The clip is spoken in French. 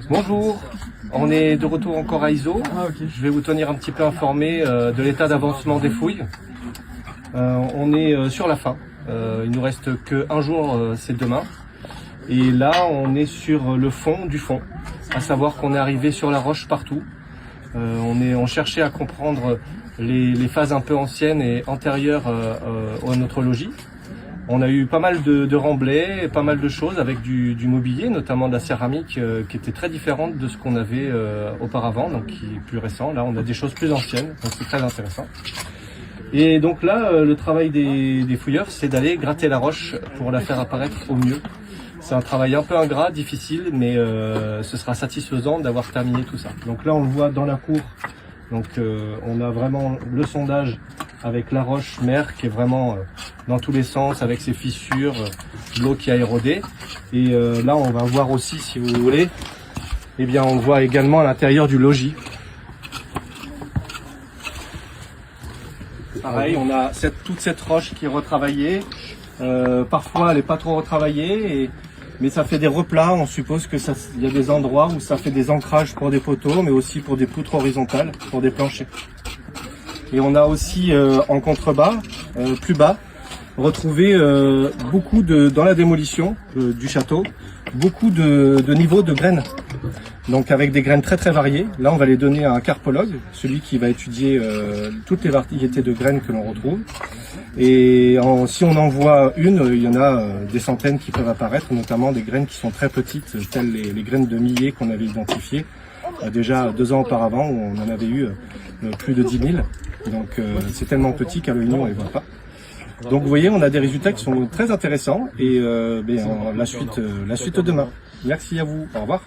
Bonjour, on est de retour encore à ISO. Je vais vous tenir un petit peu informé de l'état d'avancement des fouilles. On est sur la fin, il nous reste qu'un jour, c'est demain. Et là, on est sur le fond du fond, à savoir qu'on est arrivé sur la roche partout. On cherchait à comprendre les phases un peu anciennes et antérieures à notre logis. On a eu pas mal de remblais, pas mal de choses avec du mobilier, notamment de la céramique qui était très différente de ce qu'on avait auparavant, donc qui est plus récent. Là, on a des choses plus anciennes, donc c'est très intéressant. Et donc là, le travail des fouilleurs, c'est d'aller gratter la roche pour la faire apparaître au mieux. C'est un travail un peu ingrat, difficile, mais ce sera satisfaisant d'avoir terminé tout ça. Donc là, on le voit dans la cour. Donc on a vraiment le sondage avec la roche mère qui est vraiment dans tous les sens, avec ses fissures, l'eau qui a érodé. Et là, on va voir aussi, si vous voulez, eh bien, on voit également à l'intérieur du logis. Pareil, on a toute cette roche qui est retravaillée. Parfois, elle n'est pas trop retravaillée, mais ça fait des replats. On suppose que y a des endroits où ça fait des ancrages pour des poteaux, mais aussi pour des poutres horizontales, pour des planchers. Et on a aussi en contrebas, plus bas, retrouvé beaucoup dans la démolition du château, beaucoup de niveaux de graines. Donc avec des graines très très variées. Là, on va les donner à un carpologue, celui qui va étudier toutes les variétés de graines que l'on retrouve. Et si on en voit une, il y en a des centaines qui peuvent apparaître, notamment des graines qui sont très petites, telles les graines de millet qu'on avait identifiées déjà 2 ans auparavant, où on en avait eu plus de 10 000. Donc c'est tellement petit qu'à l'œil nu on les voit pas. Donc vous voyez, on a des résultats qui sont très intéressants et la suite demain. Merci à vous, au revoir.